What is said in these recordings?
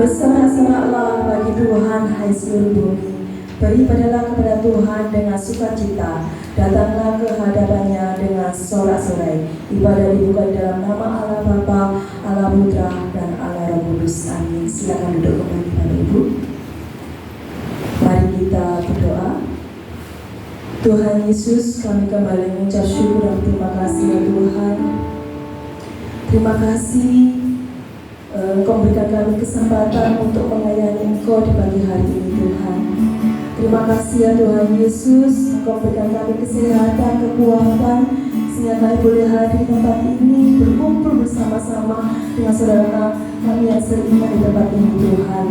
Bersorak-soraklah bagi Tuhan, hai seluruh bumi. Beribadahlah kepada Tuhan dengan sukacita. Datanglah ke hadapannya dengan sorak-sorai. Ibadah dibuka dalam nama Allah Bapa, Allah Putra, dan Allah Roh Kudus. Amin. Silakan duduk kembali Bapak Ibu. Mari kita berdoa. Tuhan Yesus, kami kembali mengucap syukur dan terima kasih ya Tuhan. Terima kasih Engkau berikan kami kesempatan untuk melayani Engkau di pagi hari ini Tuhan. Terima kasih ya Tuhan Yesus, Engkau berikan kami kesehatan, kekuatan, sehingga kami boleh hadir di tempat ini, berkumpul bersama-sama dengan saudara kami yang seiman di tempat ini Tuhan,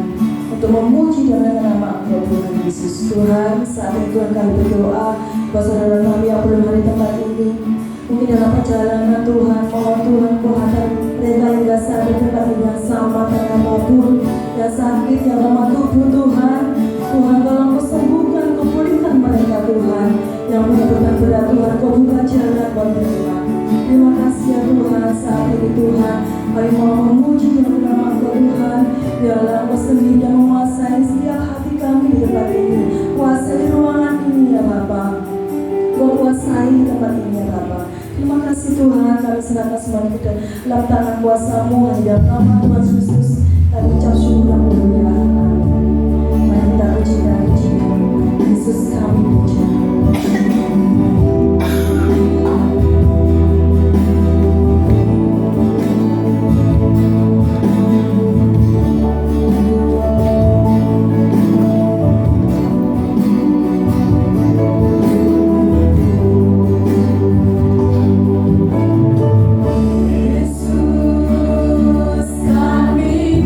untuk memuji dan mengenang nama Engkau Tuhan Yesus. Tuhan, saat ini Tuhan kami berdoa buat saudara kami yang belum hadir di tempat ini, mungkin dalam perjalanan Tuhan, mohon Tuhan Kau hadir mereka yang gak sadar di tempat ini, yang sama dan apapun, yang sakit, yang lemah tubuh Tuhan. Tuhan, tolong Kau sembuhkan, Kau pulihkan mereka Tuhan, yang punya beban berat Tuhan, Kau buka jalan buat mereka. Terima kasih ya Tuhan, saat ini Tuhan kami mau memuji dan mengenang Engkau Tuhan. Biarlah Engkau sendiri dan menguasai setiap hati kami di tempat ini, kuasai ruangan ini ya Bapa, Kau kuasai tempat ini ya Bapa. Terima kasih Tuhan, kami serahkan semua kita dalam tangan kuasa-Mu, hanya dalam nama Tuhan Yesus kami ucap syukur dan berdoa. Mari kita puji dan pujikan Yesus, kami puji. Yesus, kami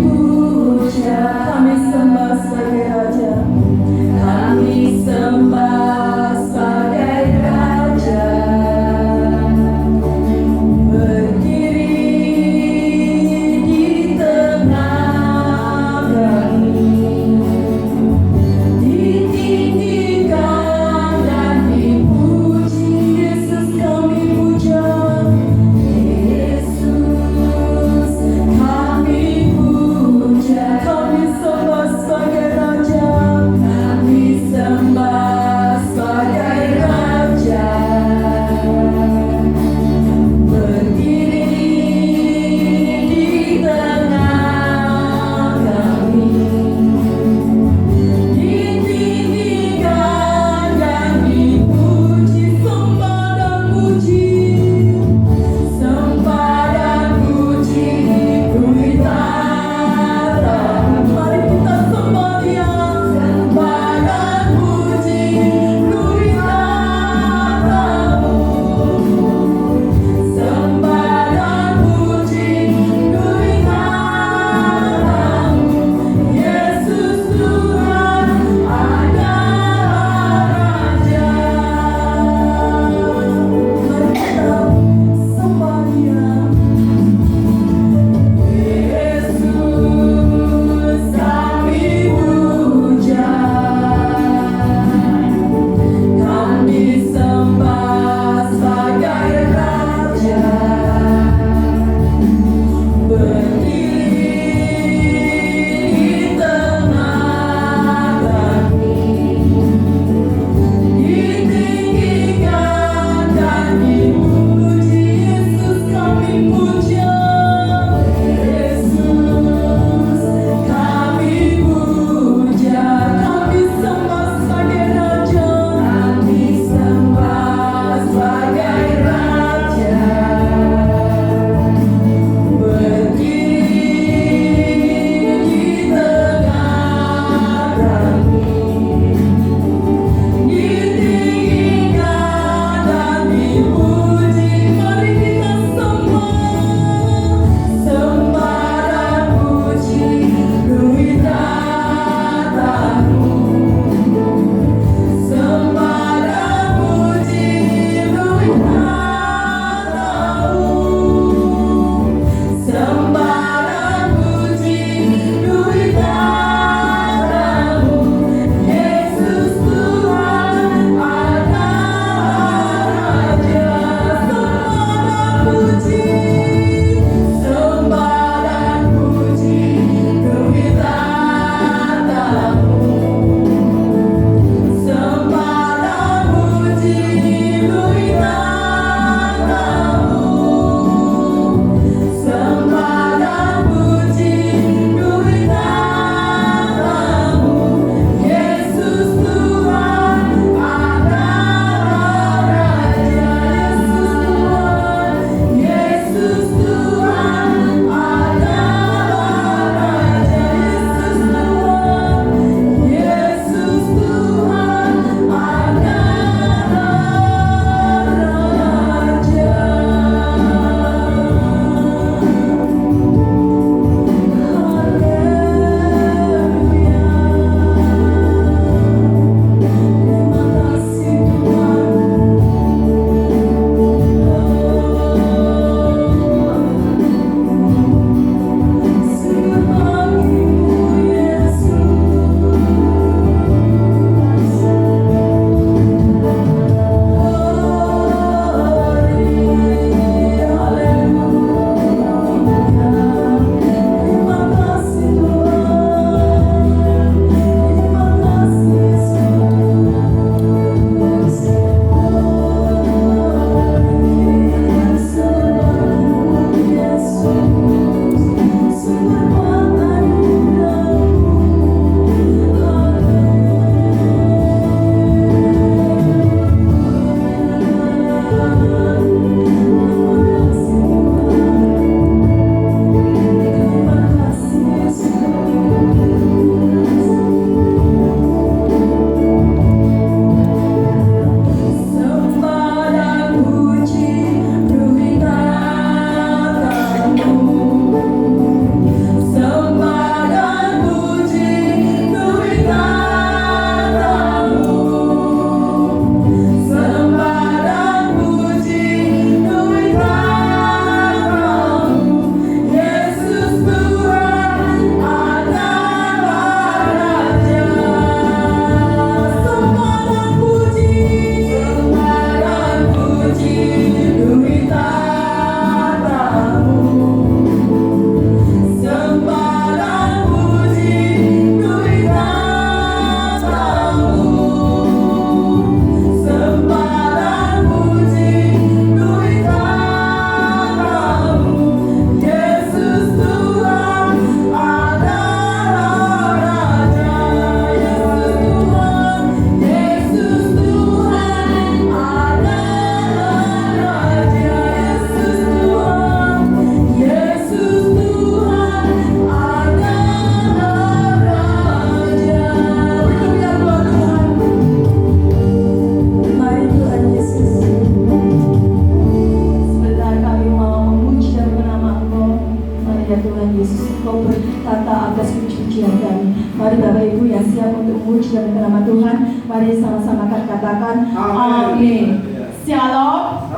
Engkau berkata atas puji-pujian kami. Mari Bapak Ibu yang siap untuk memuji dan nama Tuhan, mari sama-sama katakan amin. Shalom.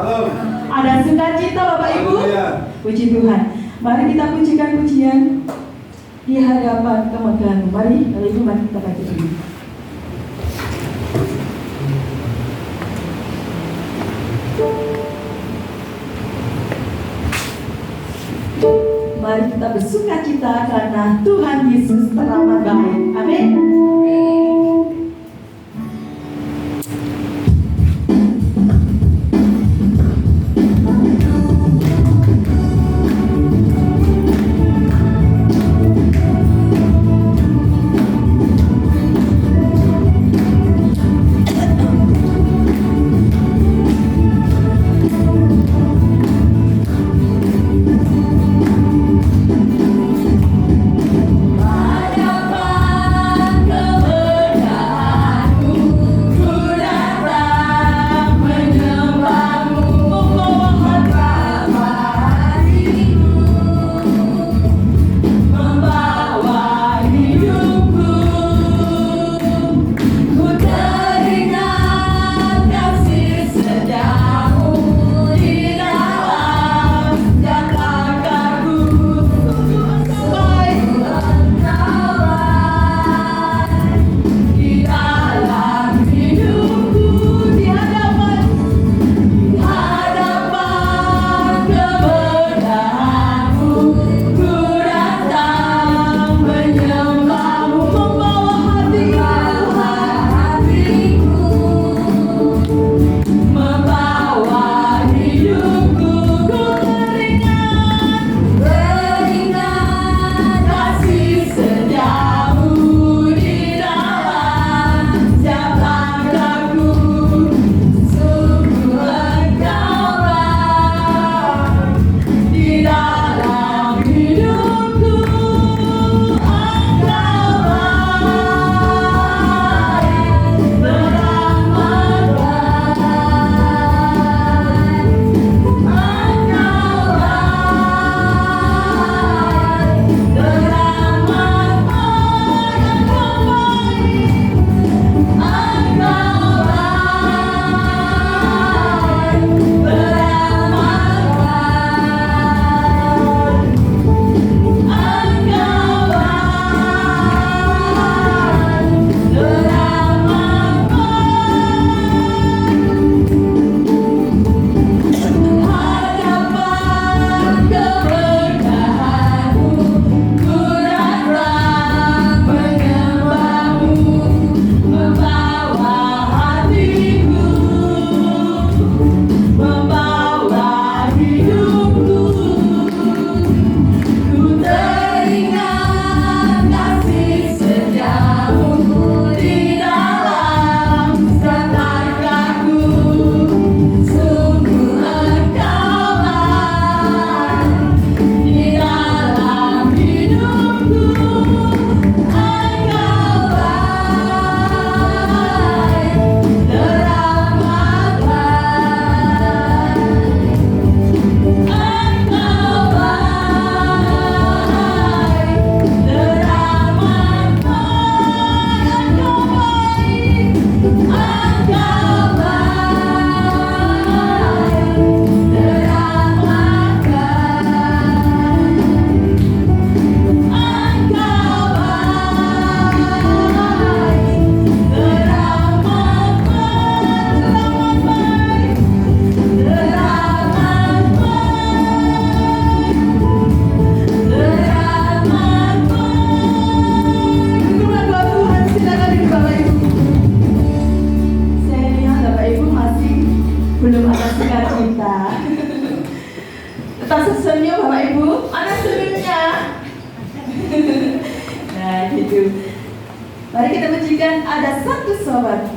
Ada sukacita Bapak Ibu? Puji Tuhan. Mari kita pujikan pujian di hadapan kemegahan. Mari Bapak Ibu, mari kita bagi dulu. Mari kita bersukacita karena Tuhan Yesus teramat baik. Amin. Mari kita pujikan ada satu sobat.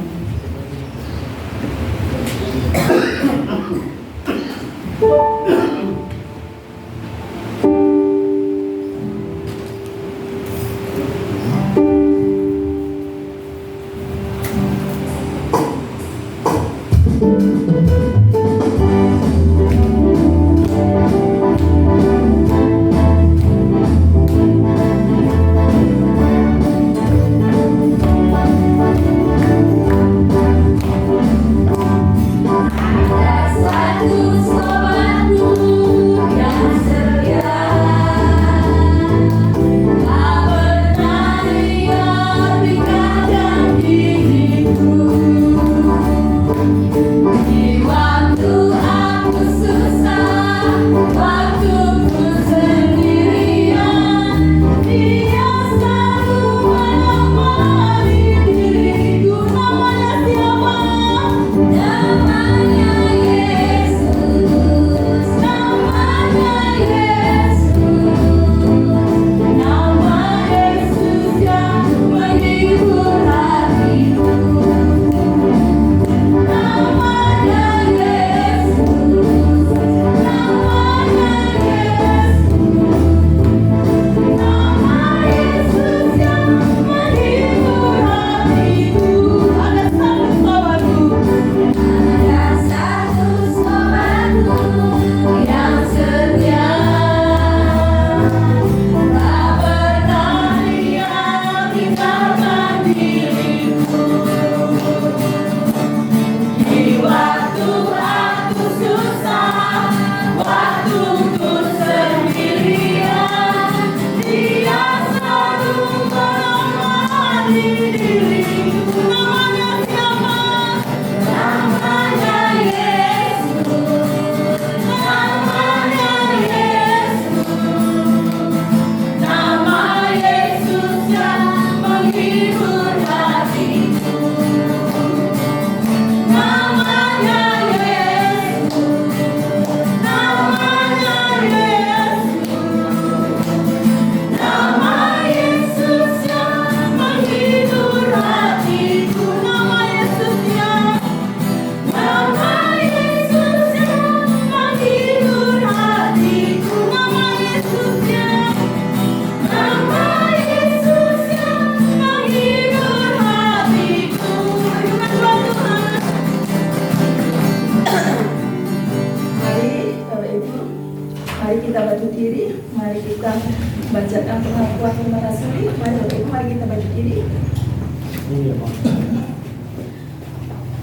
Mari kita berdiri.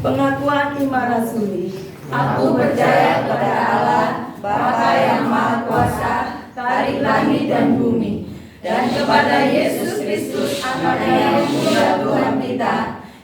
Pengakuan iman rasuli. Aku percaya kepada Allah, Bapa yang Maha Kuasa, Tarik langit dan bumi, dan kepada Yesus Kristus, anaknya yang tunggal Tuhan kita,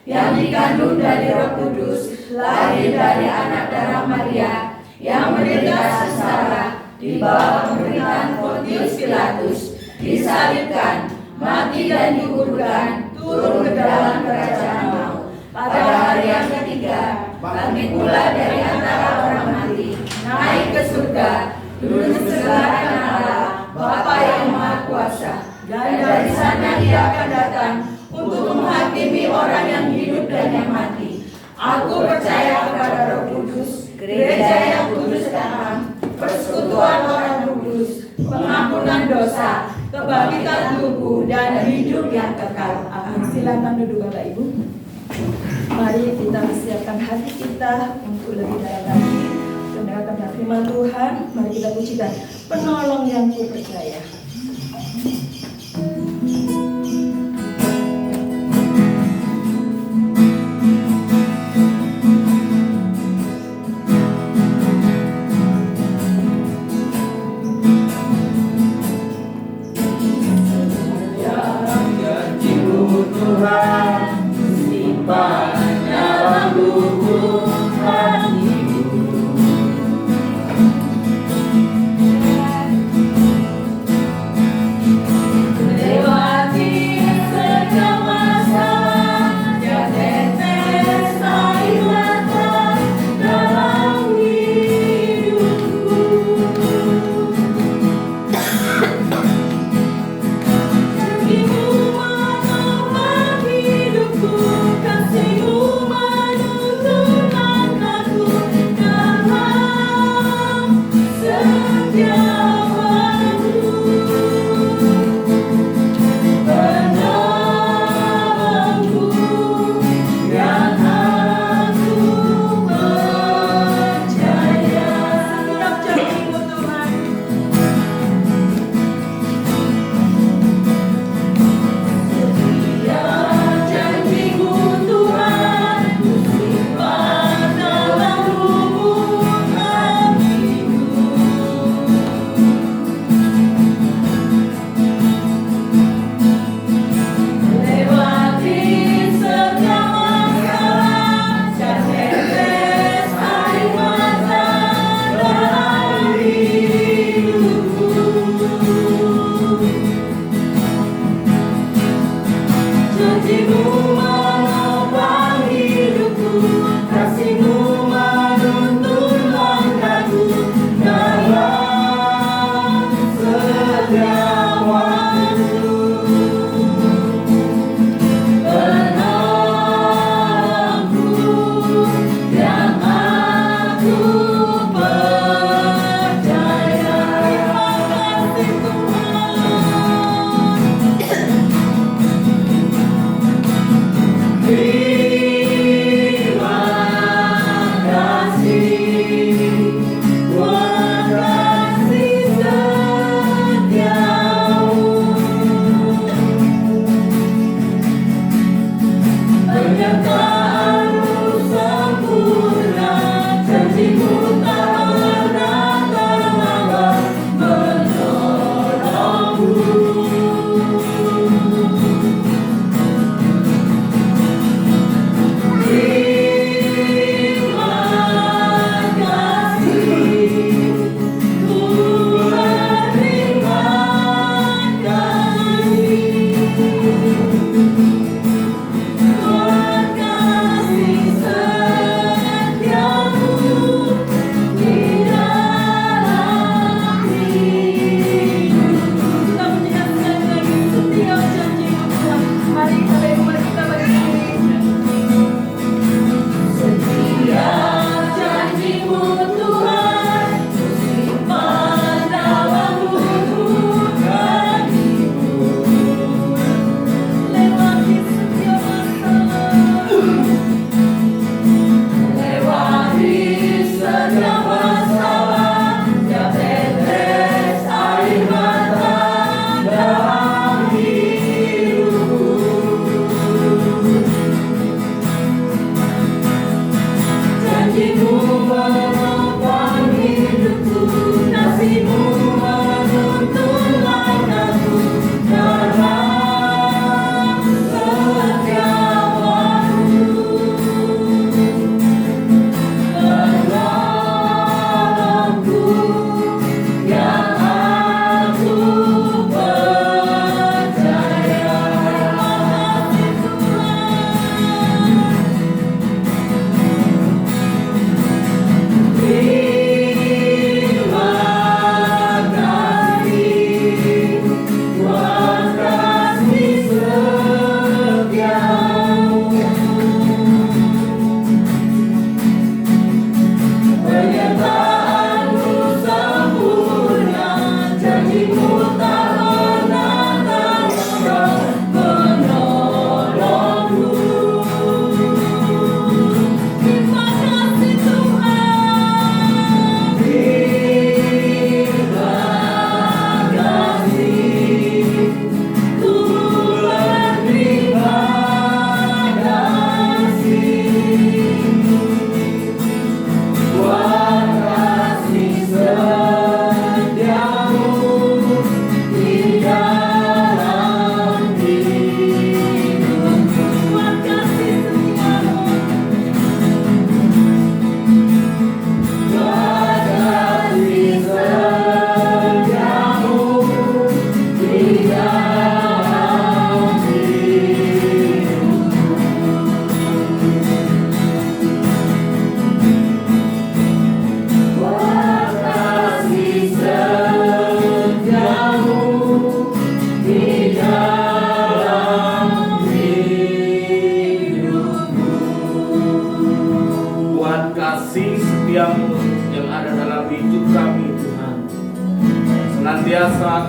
yang dikandung dari Roh Kudus, lahir dari anak darah Maria, yang menderita sengsara di bawah pemerintahan Pontius Pilatus, disalibkan, mati dan dikuburkan, turun ke dalam kerajaan maut. Pada hari yang ketiga, bangkit pula dari antara orang mati, naik ke surga, duduk di sebelah kanan Allah, Bapa yang Maha Kuasa, dan dari sana Ia akan datang untuk menghakimi orang yang hidup dan yang mati. Aku percaya kepada Roh Kudus, gereja yang kudus dan am, persekutuan orang kudus, pengampunan dosa, kebangkitan tubuh, dan hidup yang kekal. Amin. Silakan duduk Bapak Ibu. Mari kita persiapkan hati kita untuk lebih dalam lagi mendengarkan firman Tuhan. Mari kita pujikan penolong yang ku percaya.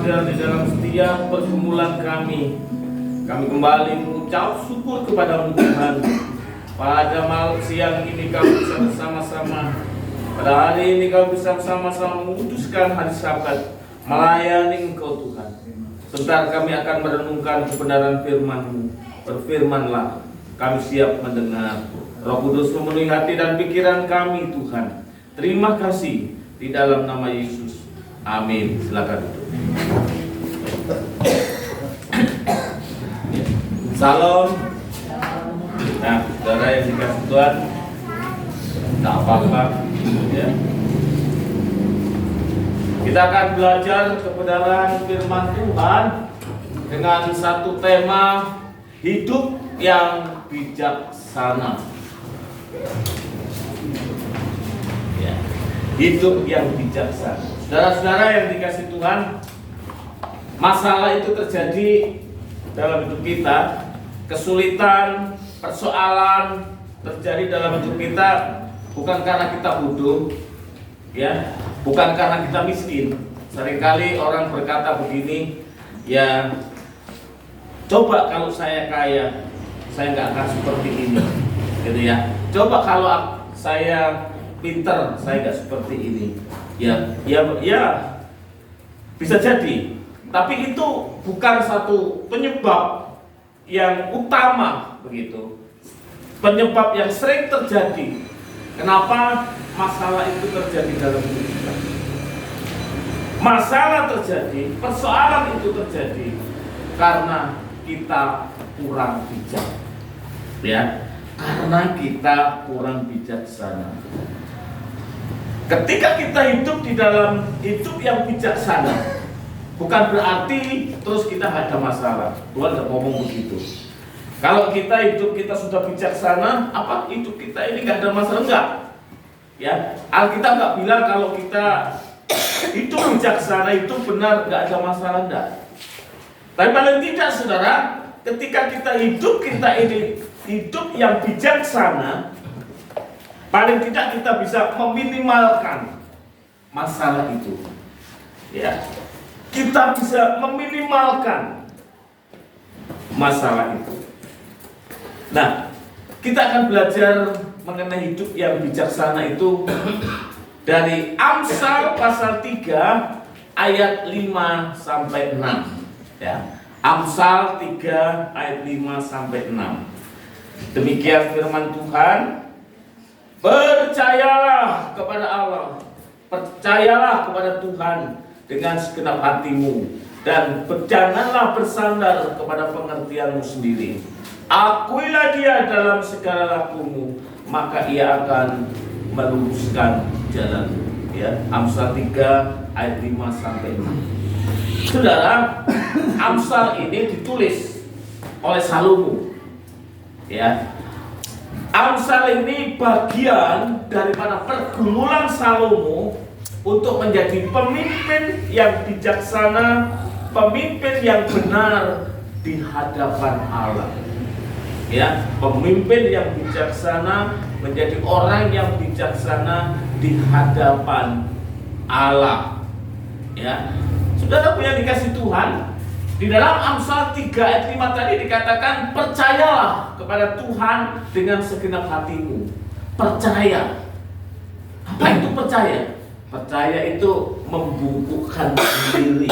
hadir di dalam setiap pergumulan kami. Kami kembali mengucap syukur kepada Tuhan. Pada malam siang ini kami bisa bersama-sama. Pada hari ini kami bisa bersama-sama memutuskan hari Sabat melayani Engkau Tuhan. Sebentar kami akan merenungkan kebenaran firman-Mu. Berfirmanlah, kami siap mendengar. Roh Kudus memenuhi hati dan pikiran kami Tuhan. Terima kasih di dalam nama Yesus. Amin. Silakan duduk. Salam. Nah, saudara yang dikasih Tuhan, tak apa-apa. Ya. Kita akan belajar kebenaran firman Tuhan dengan satu tema, hidup yang bijaksana. Ya, hidup yang bijaksana. Saudara-saudara yang dikasih Tuhan, masalah itu terjadi dalam hidup kita, kesulitan, persoalan terjadi dalam hidup kita bukan karena kita bodoh, ya, bukan karena kita miskin. Seringkali orang berkata begini, ya, coba kalau saya kaya, saya nggak akan seperti ini, gitu ya. Coba kalau saya pinter, saya nggak seperti ini. Ya, bisa jadi. Tapi itu bukan satu penyebab yang utama, begitu. Penyebab yang sering terjadi. Kenapa masalah itu terjadi dalam hidup kita? Masalah terjadi, persoalan itu terjadi karena kita kurang bijak, ya. Karena kita kurang bijaksana. Ketika kita hidup di dalam hidup yang bijaksana, bukan berarti terus kita nggak ada masalah. Tuhan nggak ngomong begitu. Kalau kita hidup kita sudah bijaksana, apa hidup kita ini nggak ada masalah? Enggak. Ya, Alkitab nggak bilang kalau kita hidup bijaksana itu benar nggak ada masalah, enggak. Tapi paling tidak, saudara, ketika kita ini hidup yang bijaksana, paling tidak kita bisa meminimalkan masalah itu. Ya, kita bisa meminimalkan masalah itu. Nah, kita akan belajar mengenai hidup yang bijaksana itu dari Amsal pasal 3 ayat 5 sampai 6. Ya, Amsal 3 ayat 5 sampai 6. Demikian firman Tuhan. Percayalah kepada Allah, percayalah kepada Tuhan dengan segenap hatimu, dan janganlah bersandar kepada pengertianmu sendiri. Akuilah Dia dalam segala lakumu, maka Ia akan meluruskan jalanmu. Ya, Amsal 3 ayat 5 sampai 6. Saudara, Amsal ini ditulis oleh Salomo. Ya, Amsal ini bagian daripada pergumulan Salomo untuk menjadi pemimpin yang bijaksana, pemimpin yang benar di hadapan Allah. Ya, pemimpin yang bijaksana, menjadi orang yang bijaksana di hadapan Allah. Ya, saudara punya dikasih Tuhan. Di dalam Amsal 3 ayat 5 tadi dikatakan, percayalah kepada Tuhan dengan segenap hatimu. Percaya. Apa itu percaya? Percaya itu membungkukkan diri.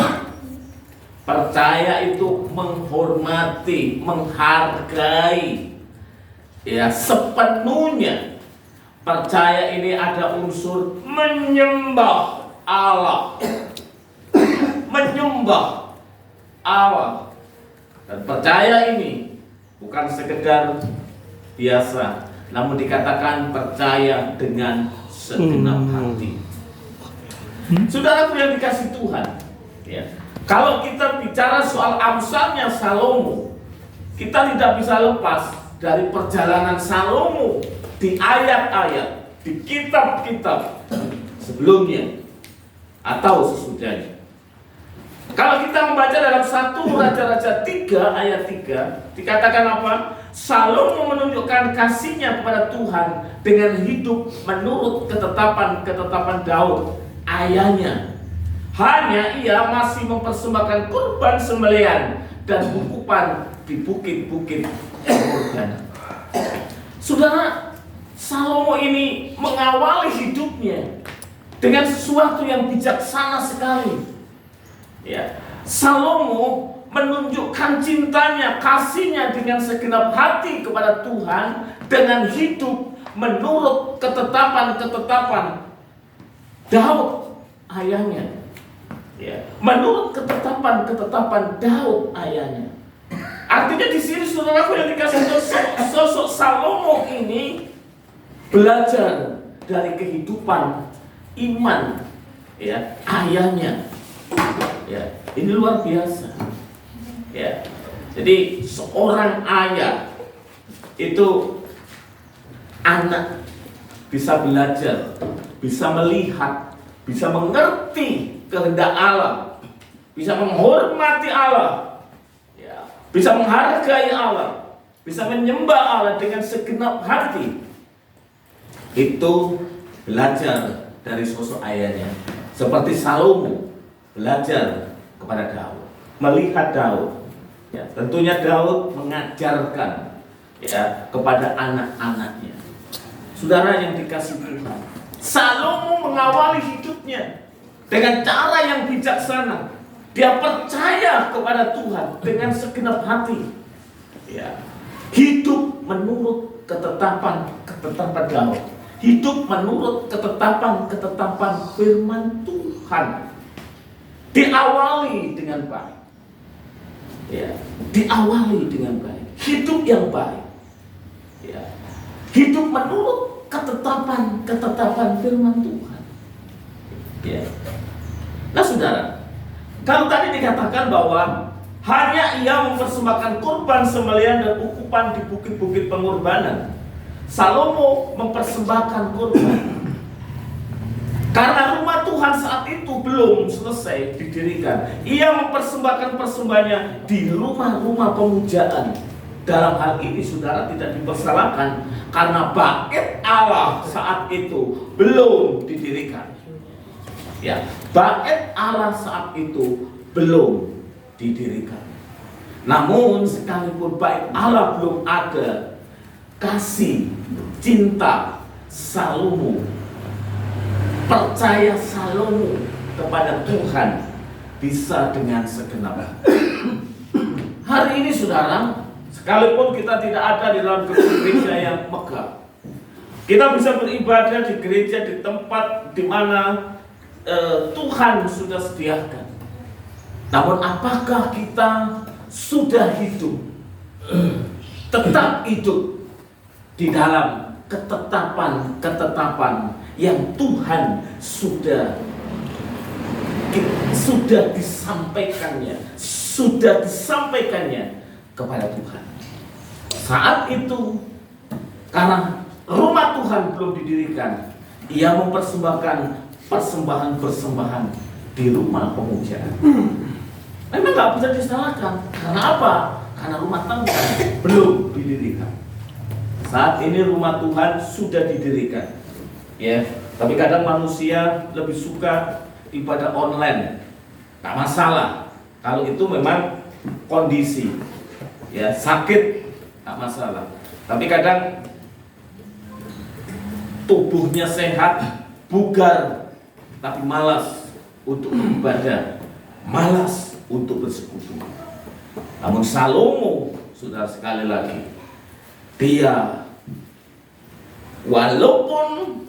Percaya itu menghormati, menghargai, ya, sepenuhnya. Percaya ini ada unsur menyembah Allah. Menyembah Allah. Dan percaya ini bukan sekedar biasa, namun dikatakan percaya dengan segenap hati. Saudaraku yang dikasih Tuhan, ya, kalau kita bicara soal Amsalnya Salomo, kita tidak bisa lepas dari perjalanan Salomo di ayat-ayat, di kitab-kitab sebelumnya atau sesudahnya. Kalau kita membaca dalam 1 Raja-Raja 3 ayat 3, dikatakan apa? Salomo menunjukkan kasihnya kepada Tuhan dengan hidup menurut ketetapan Daud ayahnya. Hanya ia masih mempersembahkan kurban sembelihan dan ukupan di bukit-bukit pengorbanan. Saudara, Salomo ini mengawali hidupnya dengan sesuatu yang bijaksana sekali. Ya, Salomo menunjukkan cintanya, kasihnya dengan segenap hati kepada Tuhan dengan hidup menurut ketetapan-ketetapan Daud ayahnya. Ya, menurut ketetapan-ketetapan Daud ayahnya. Artinya di sini saudaraku yang dikasih sosok Salomo ini belajar dari kehidupan iman ya ayahnya. Ya, ini luar biasa. Ya. Jadi seorang ayah itu anak bisa belajar, bisa melihat, bisa mengerti kehendak Allah, bisa menghormati Allah, ya, bisa menghargai Allah, bisa menyembah Allah dengan segenap hati. Itu belajar dari sosok ayahnya. Seperti Salomo belajar kepada Daud, melihat Daud. Ya, tentunya Daud mengajarkan ya kepada anak-anaknya. Saudara yang dikasih Tuhan, Salomo mengawali hidupnya dengan cara yang bijaksana. Dia percaya kepada Tuhan dengan segenap hati. Ya, hidup menurut ketetapan Daud. Hidup menurut ketetapan firman Tuhan. Diawali dengan baik. Ya, diawali dengan baik. Hidup yang baik. Ya, hidup menurut ketetapan firman Tuhan. Ya. Nah saudara, kalau tadi dikatakan bahwa hanya ia mempersembahkan kurban sembelihan dan ukupan di bukit-bukit pengorbanan, Salomo mempersembahkan kurban karena rumah Tuhan saat itu belum selesai didirikan. Ia mempersembahkan persembahannya di rumah-rumah pemujaan. Dalam hal ini saudara tidak dipersalahkan karena bait Allah saat itu belum didirikan. Ya, bait Allah saat itu belum didirikan. Namun sekalipun bait Allah belum ada, kasih, cinta Salomo, percaya Salomo kepada Tuhan bisa dengan segenap. Hari ini saudara, sekalipun kita tidak ada di dalam gereja yang megah, kita bisa beribadah di gereja di tempat di mana Tuhan sudah sediakan. Namun apakah kita sudah hidup, tetap hidup di dalam ketetapan yang Tuhan sudah disampaikannya kepada Tuhan. Saat itu karena rumah Tuhan belum didirikan, ia mempersembahkan persembahan di rumah pemujaan. Memang nggak bisa disalahkan. Karena apa? Karena rumah Tuhan belum didirikan. Saat ini rumah Tuhan sudah didirikan. Ya, tapi kadang manusia lebih suka ibadah online. Tak masalah. Kalau itu memang kondisi, ya sakit, tak masalah. Tapi kadang tubuhnya sehat, bugar, tapi malas untuk beribadah, malas untuk bersekutu. Namun Salomo, saudara sekali lagi, dia walaupun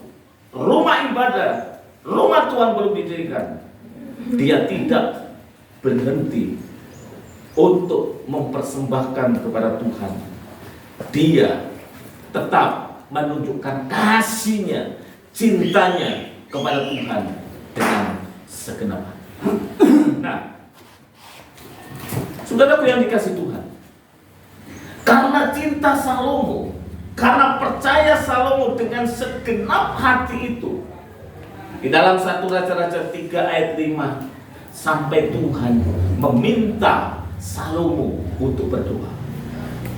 rumah ibadah, rumah Tuhan belum didirikan, dia tidak berhenti untuk mempersembahkan kepada Tuhan. Dia tetap menunjukkan kasihnya, cintanya kepada Tuhan dengan segenap hati. Nah, saudaraku yang dikasih Tuhan, karena cinta Salomo, karena percaya Salomo dengan segenap hati itu, di dalam 1 Raja-Raja 3 ayat 5 sampai Tuhan meminta Salomo untuk berdoa.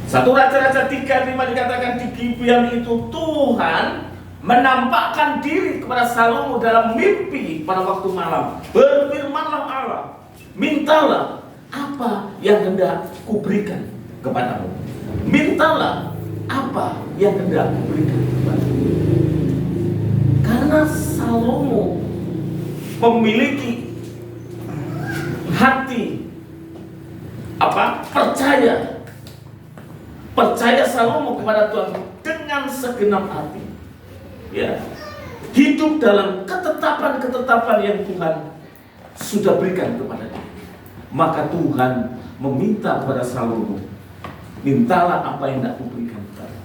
1 Raja-Raja 3 ayat 5 dikatakan di Gibeon itu Tuhan menampakkan diri kepada Salomo dalam mimpi pada waktu malam, berfirman berfirmanlah Allah, mintalah apa yang hendak kuberikan kepadamu. Mintalah apa yang hendak kuberikan kepadamu. Karena Salomo memiliki hati percaya Salomo kepada Tuhan dengan segenap hati, ya, hidup dalam ketetapan-ketetapan yang Tuhan sudah berikan kepada dia. Maka Tuhan meminta kepada Salomo, mintalah apa yang hendak kuberikan kepadamu.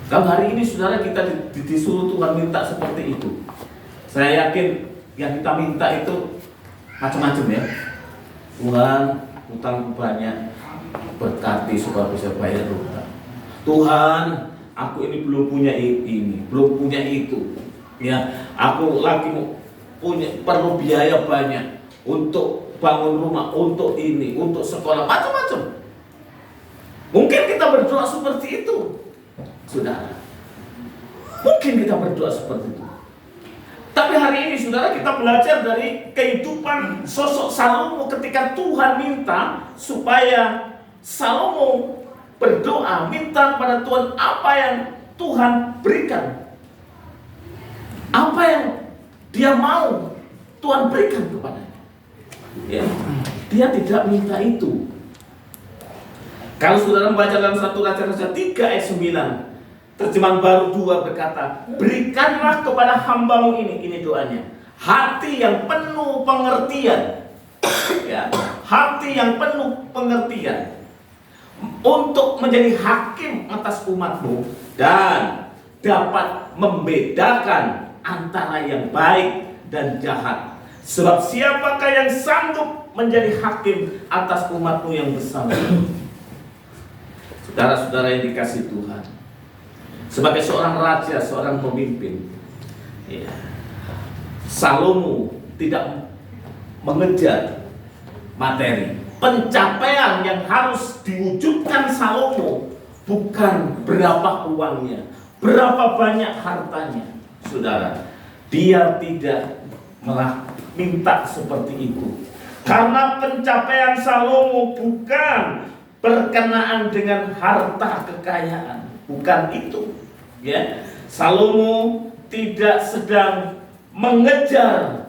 Kalau hari ini saudara kita disuruh Tuhan minta seperti itu, saya yakin yang kita minta itu macam-macam ya. Tuhan, utang banyak, berkati supaya bisa bayar utang. Tuhan, aku ini belum punya ini, belum punya itu. Ya, aku lagi perlu biaya banyak untuk bangun rumah, untuk ini, untuk sekolah, macam-macam. Mungkin kita berdoa seperti itu, saudara. Mungkin kita berdoa seperti itu. Tapi hari ini saudara, kita belajar dari kehidupan sosok Salomo ketika Tuhan minta supaya Salomo berdoa, minta kepada Tuhan apa yang Tuhan berikan. Apa yang dia mau Tuhan berikan kepadanya. Ya, dia tidak minta itu. Kalau saudara membaca dalam 1 Raja-Raja 3 ayat 9, terjemahan baru 2 berkata, berikanlah kepada hambamu ini doanya, hati yang penuh pengertian, ya, hati yang penuh pengertian, untuk menjadi hakim atas umatmu dan dapat membedakan antara yang baik dan jahat. Sebab siapakah yang sanggup menjadi hakim atas umatmu yang bersama? Saudara-saudara yang dikasihi Tuhan, sebagai seorang raja, seorang pemimpin, ya, Salomo tidak mengejar materi. Pencapaian yang harus diwujudkan Salomo bukan berapa uangnya, berapa banyak hartanya. Saudara, dia tidak minta seperti itu. Karena pencapaian Salomo bukan berkenaan dengan harta kekayaan. Bukan itu, ya. Salomo tidak sedang mengejar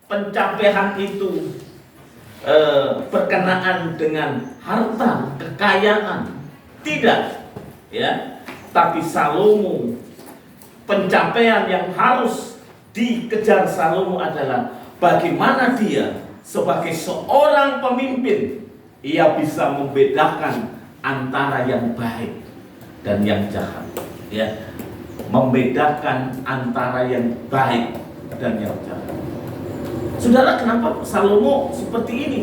pencapaian itu berkenaan dengan harta kekayaan, tidak, ya. Tapi Salomo, pencapaian yang harus dikejar Salomo adalah bagaimana dia sebagai seorang pemimpin, ia bisa membedakan antara yang baik dan yang jahat, ya, membedakan antara yang baik dan yang jahat. Saudara, kenapa Salomo seperti ini?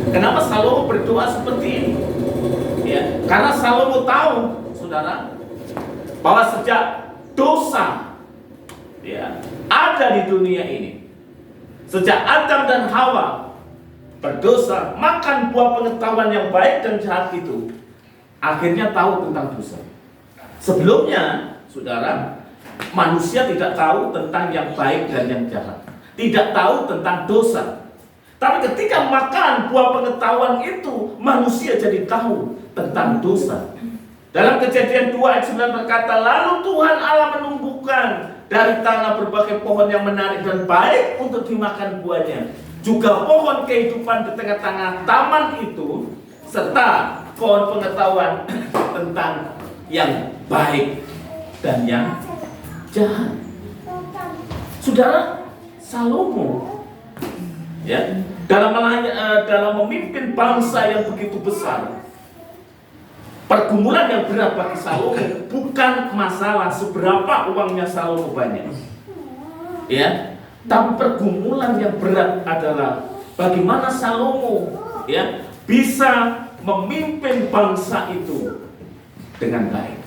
Kenapa Salomo berdoa seperti ini? Ya, karena Salomo tahu, saudara, bahwa sejak dosa, ya, ada di dunia ini, sejak Adam dan Hawa berdosa, makan buah pengetahuan yang baik dan jahat itu, akhirnya tahu tentang dosa. Sebelumnya, saudara, manusia tidak tahu tentang yang baik dan yang jahat, tidak tahu tentang dosa. Tapi ketika makan buah pengetahuan itu, manusia jadi tahu tentang dosa. Dalam Kejadian 2 ayat 9 berkata, lalu Tuhan Allah menumbuhkan dari tanah berbagai pohon yang menarik dan baik untuk dimakan buahnya, juga pohon kehidupan di tengah-tengah taman itu, serta pohon pengetahuan tentang yang baik dan yang jahat. Saudara, Salomo, ya, dalam memimpin bangsa yang begitu besar, pergumulan yang berat bagi Salomo bukan masalah seberapa uangnya Salomo banyak, ya, tapi pergumulan yang berat adalah bagaimana Salomo, ya, bisa memimpin bangsa itu dengan baik.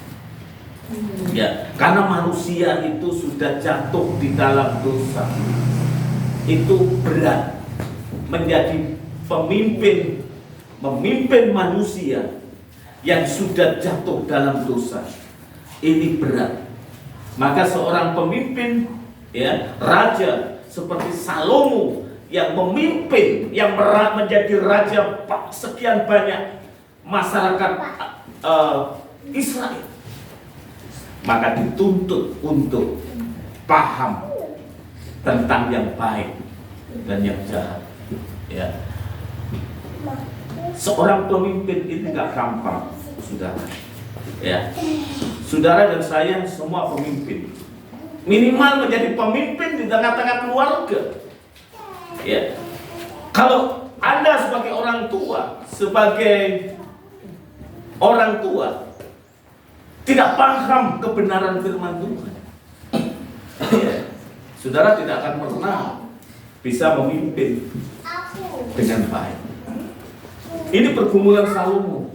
Ya, karena manusia itu sudah jatuh di dalam dosa. Itu berat menjadi memimpin manusia yang sudah jatuh dalam dosa. Ini berat. Maka seorang pemimpin, ya, raja seperti Salomo, yang memimpin, yang menjadi raja sekian banyak masyarakat Israel, maka dituntut untuk paham tentang yang baik dan yang jahat. Ya. Seorang pemimpin itu nggak gampang, saudara. Ya, saudara dan saya semua pemimpin. Minimal menjadi pemimpin di tengah-tengah keluarga. Ya, kalau Anda sebagai orang tua tidak paham kebenaran firman Tuhan, ya, saudara tidak akan pernah bisa memimpin dengan baik. Ini pergumulan Salomo.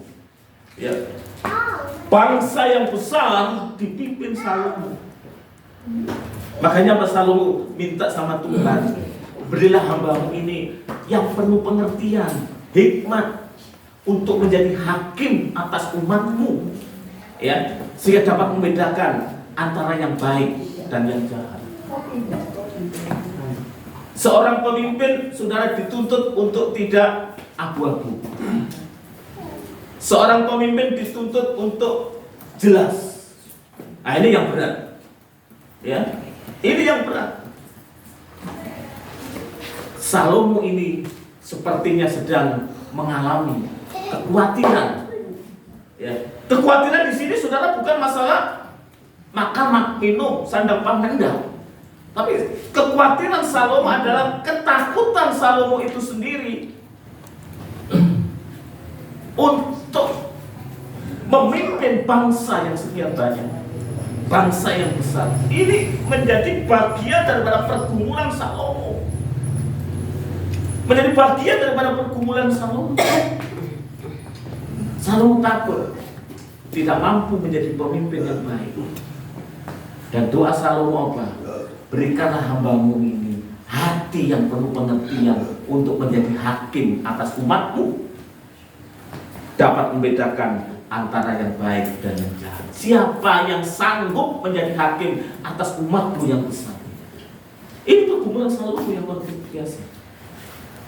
Ya. Bangsa yang besar dipimpin Salomo. Makanya Pak Salomo minta sama Tuhan, berilah hambamu ini yang penuh pengertian, hikmat untuk menjadi hakim atas umatmu, ya, sehingga dapat membedakan antara yang baik dan yang jahat. Seorang pemimpin, saudara, dituntut untuk tidak abu-abu. Seorang pemimpin dituntut untuk jelas. Nah, ini yang berat. Ya, ini yang berat. Salomo ini sepertinya sedang mengalami kekhawatiran. Ya, kekhawatiran di sini, saudara, bukan masalah makan, minum, sandang pangan, tapi kekhawatiran Salomo adalah ketakutan Salomo itu sendiri untuk memimpin bangsa yang sekian banyak, bangsa yang besar. Ini menjadi bagian daripada pergumulan Salomo. Menjadi bagian daripada pergumulan Salomo. Salomo takut tidak mampu menjadi pemimpin yang baik. Dan doa Salomo apa? Berikanlah hambamu ini hati yang penuh pengertian untuk menjadi hakim atas umatmu, dapat membedakan antara yang baik dan yang jahat. Siapa yang sanggup menjadi hakim atas umatmu yang besar? Ini pergumulan Salomo yang luar biasa.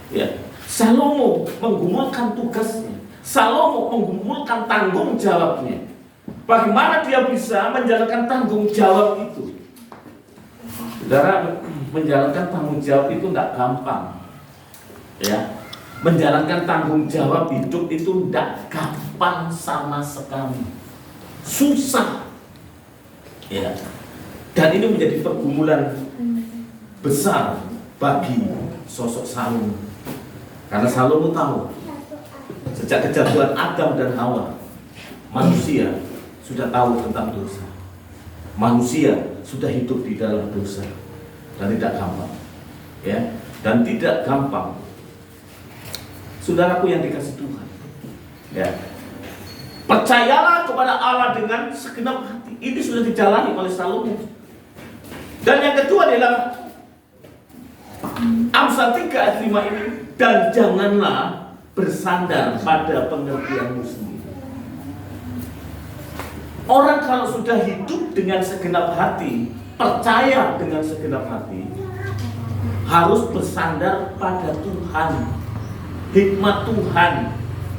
Ya, Salomo menggumulkan tugasnya. Salomo menggumulkan tanggung jawabnya. Bagaimana dia bisa menjalankan tanggung jawab itu? Saudara, menjalankan tanggung jawab itu tidak gampang. Ya, menjalankan tanggung jawab hidup itu tidak gampang sama sekali. Susah. Ya. Dan ini menjadi pergumulan besar bagi sosok Salomo. Karena Salomo tahu sejak kejatuhan Adam dan Hawa, manusia sudah tahu tentang dosa. Manusia sudah hidup di dalam dosa dan tidak gampang. Ya, dan tidak gampang. Saudaraku yang dikasih Tuhan, ya, percayalah kepada Allah dengan segenap hati. Ini sudah dijalani oleh Salomo. Dan yang kedua adalah Amsal 3 ayat 5 ini, dan janganlah bersandar pada pengertianmu sendiri. Orang kalau sudah hidup dengan segenap hati, percaya dengan segenap hati, harus bersandar pada Tuhan, hikmat Tuhan,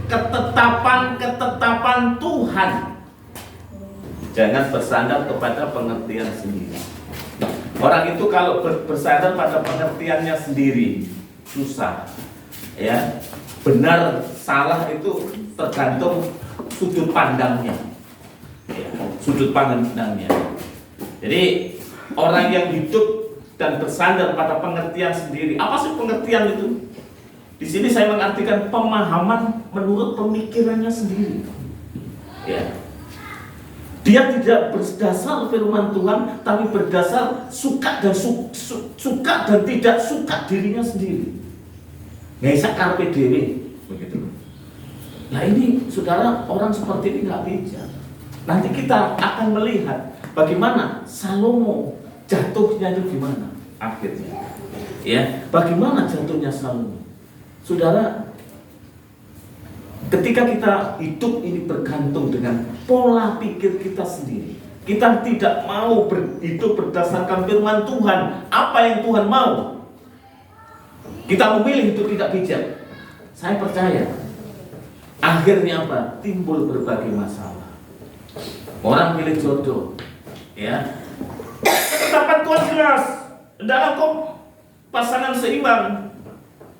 ketetapan Tuhan. Jangan bersandar kepada pengertian sendiri. Orang itu kalau bersandar pada pengertiannya sendiri, susah. Ya, benar salah itu tergantung sudut pandangnya. Ya, sudut pandangnya. Jadi orang yang hidup dan bersandar pada pengertian sendiri, apa sih pengertian itu? Di sini saya mengartikan pemahaman menurut pemikirannya sendiri. Ya. Dia tidak berdasar firman Tuhan, tapi berdasar suka dan suka dan tidak suka dirinya sendiri. Nggak bisa carpe diem, begitu. Nah ini, saudara, orang seperti ini nggak bijak. Nanti kita akan melihat bagaimana Salomo jatuhnya itu gimana akhirnya. Ya, bagaimana jatuhnya Salomo. Saudara, ketika kita hidup ini bergantung dengan pola pikir kita sendiri. Kita tidak mau hidup berdasarkan firman Tuhan, apa yang Tuhan mau. kita memilih untuk tidak bijak, saya percaya akhirnya apa? Timbul berbagai masalah. Orang pilih jodoh, ya. Ketetapan Tuhan jelas, hendaklah kau pasangan seimbang.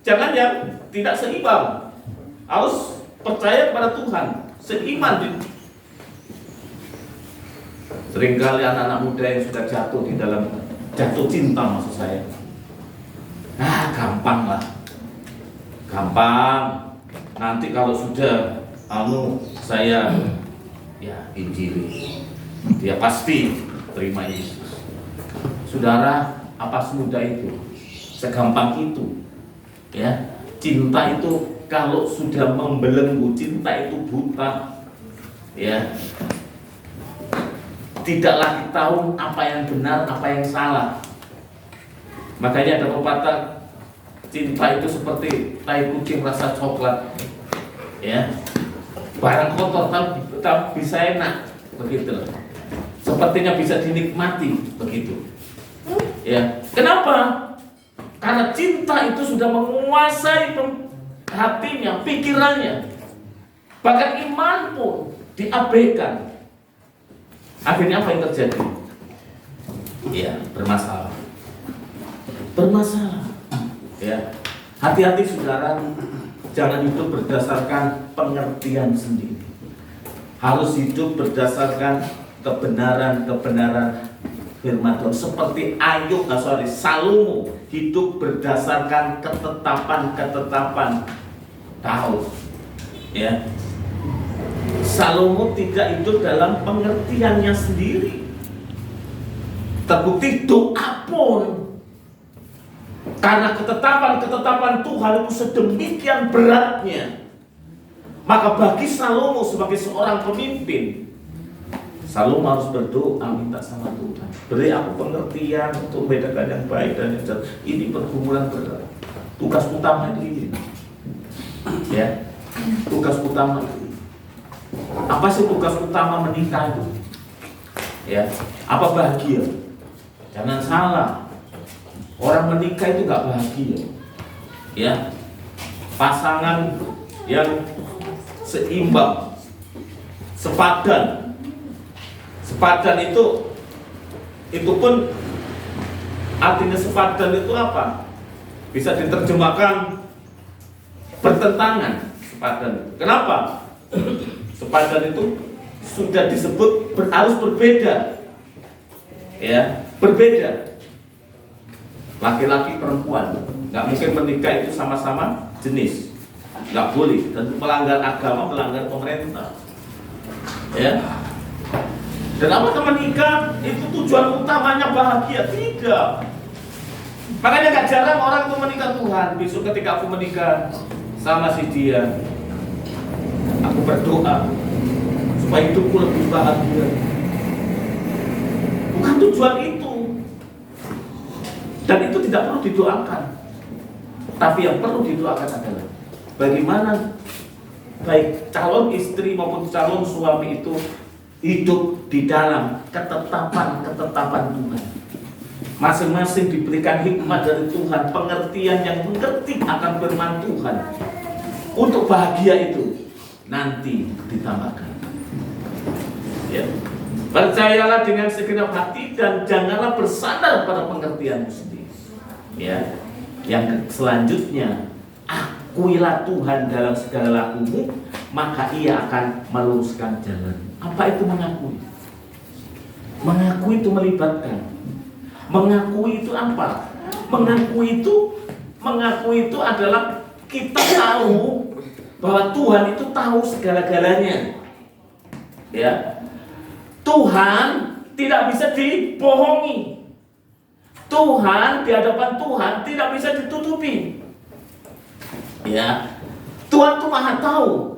Jangan yang tidak seimbang. Harus percaya kepada Tuhan, seiman. Seringkali anak-anak muda yang sudah jatuh cinta maksud saya. Gampang lah. Gampang. Nanti kalau sudah saya injili, dia pasti terima Yesus. Saudara, apa semudah itu? Segampang itu. Ya, cinta itu kalau sudah membelenggu, cinta itu buta. Ya. Tidak lagi tahu apa yang benar, apa yang salah. Makanya ada pepatah, cinta itu seperti tai kucing rasa coklat. Ya. Barang kotor tapi bisa enak, begitu. Sepertinya bisa dinikmati, begitu. Ya. Kenapa? Karena cinta itu sudah menguasai hatinya, pikirannya. Bahkan iman pun diabaikan. Akhirnya apa yang terjadi? Ya, bermasalah. Ya, hati-hati saudara, jangan hidup berdasarkan pengertian sendiri. Harus hidup berdasarkan kebenaran firman Tuhan. Seperti Salomo hidup berdasarkan ketetapan Daud. Ya. Salomo tidak hidup dalam pengertiannya sendiri. Terbukti doa pun, karena ketetapan Tuhan itu sedemikian beratnya, maka bagi Salomo sebagai seorang pemimpin, Salomo harus berdoa minta sama Tuhan, beri aku pengertian untuk membedakan yang baik dan yang jahat. Ini pergumulan berat. Tugas utama ini, ya, tugas utama ini. Apa sih tugas utama menikah itu? Ya, apa bahagia? Jangan salah. Orang menikah itu gak bahagia. Ya. Pasangan yang seimbang, sepadan. Sepadan itu pun artinya sepadan itu apa? Bisa diterjemahkan bertentangan. Sepadan. Kenapa? Sepadan itu sudah disebut harus berbeda, ya, berbeda. Laki-laki perempuan nggak mungkin menikah itu sama-sama jenis, nggak boleh. Dan melanggar agama, melanggar pemerintah, ya. Dan apakah menikah itu tujuan utamanya bahagia? Tidak. Makanya gak jarang orang tuh menikah Tuhan. Besok ketika aku menikah sama si dia, aku berdoa supaya hidupku lebih bahagia. Bukan tujuan itu. Dan itu tidak perlu didoakan. Tapi yang perlu didoakan adalah bagaimana baik calon istri maupun calon suami itu hidup di dalam ketetapan Tuhan. Masing-masing diberikan hikmat dari Tuhan, pengertian yang mengerti akan firman Tuhan. Untuk bahagia itu nanti ditambahkan. Ya. Percayalah dengan segenap hati dan janganlah bersandar pada pengertianmu sendiri. Ya. Yang selanjutnya, akuilah Tuhan dalam segala lakumu, maka Ia akan meluruskan jalan. Apa itu mengakui? Mengakui itu melibatkan. Mengakui itu apa? Mengakui itu adalah kita tahu bahwa Tuhan itu tahu segala-galanya. Ya. Tuhan tidak bisa dibohongi. Tuhan di hadapan Tuhan tidak bisa ditutupi. Ya. Tuhan itu Maha tahu.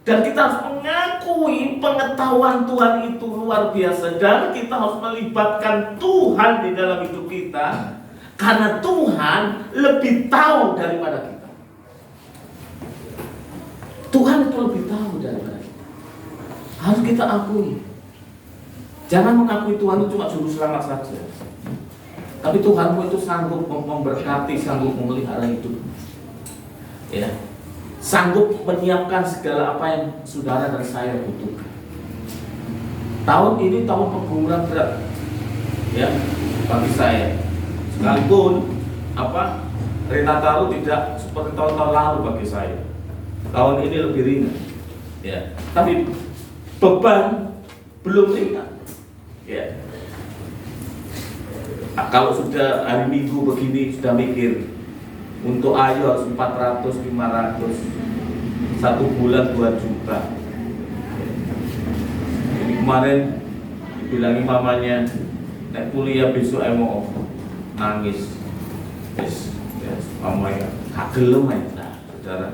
Dan kita harus mengakui pengetahuan Tuhan itu luar biasa. Dan kita harus melibatkan Tuhan di dalam hidup kita. Karena Tuhan lebih tahu daripada kita. Tuhan itu lebih tahu daripada kita. Harus kita akui. Jangan mengakui Tuhan itu cuma juru selamat saja. Tapi Tuhanmu itu sanggup memberkati, sanggup memelihara hidup. Ya. Sanggup menyiapkan segala apa yang saudara dan saya butuhkan. Tahun ini tahun pergumulan berat, ya, bagi saya. Sekalipun Renataru tidak seperti tahun-tahun lalu bagi saya. Tahun ini lebih ringan, ya. Tapi beban belum ringan, ya. Kalau sudah hari Minggu begini sudah mikir untuk Ayu harus 400, 500, 1 bulan 2 juta. Ini kemarin dibilangin mamanya, naik kuliah besok mau nangis. Yes, mamanya kagelem ya, nah, saudara.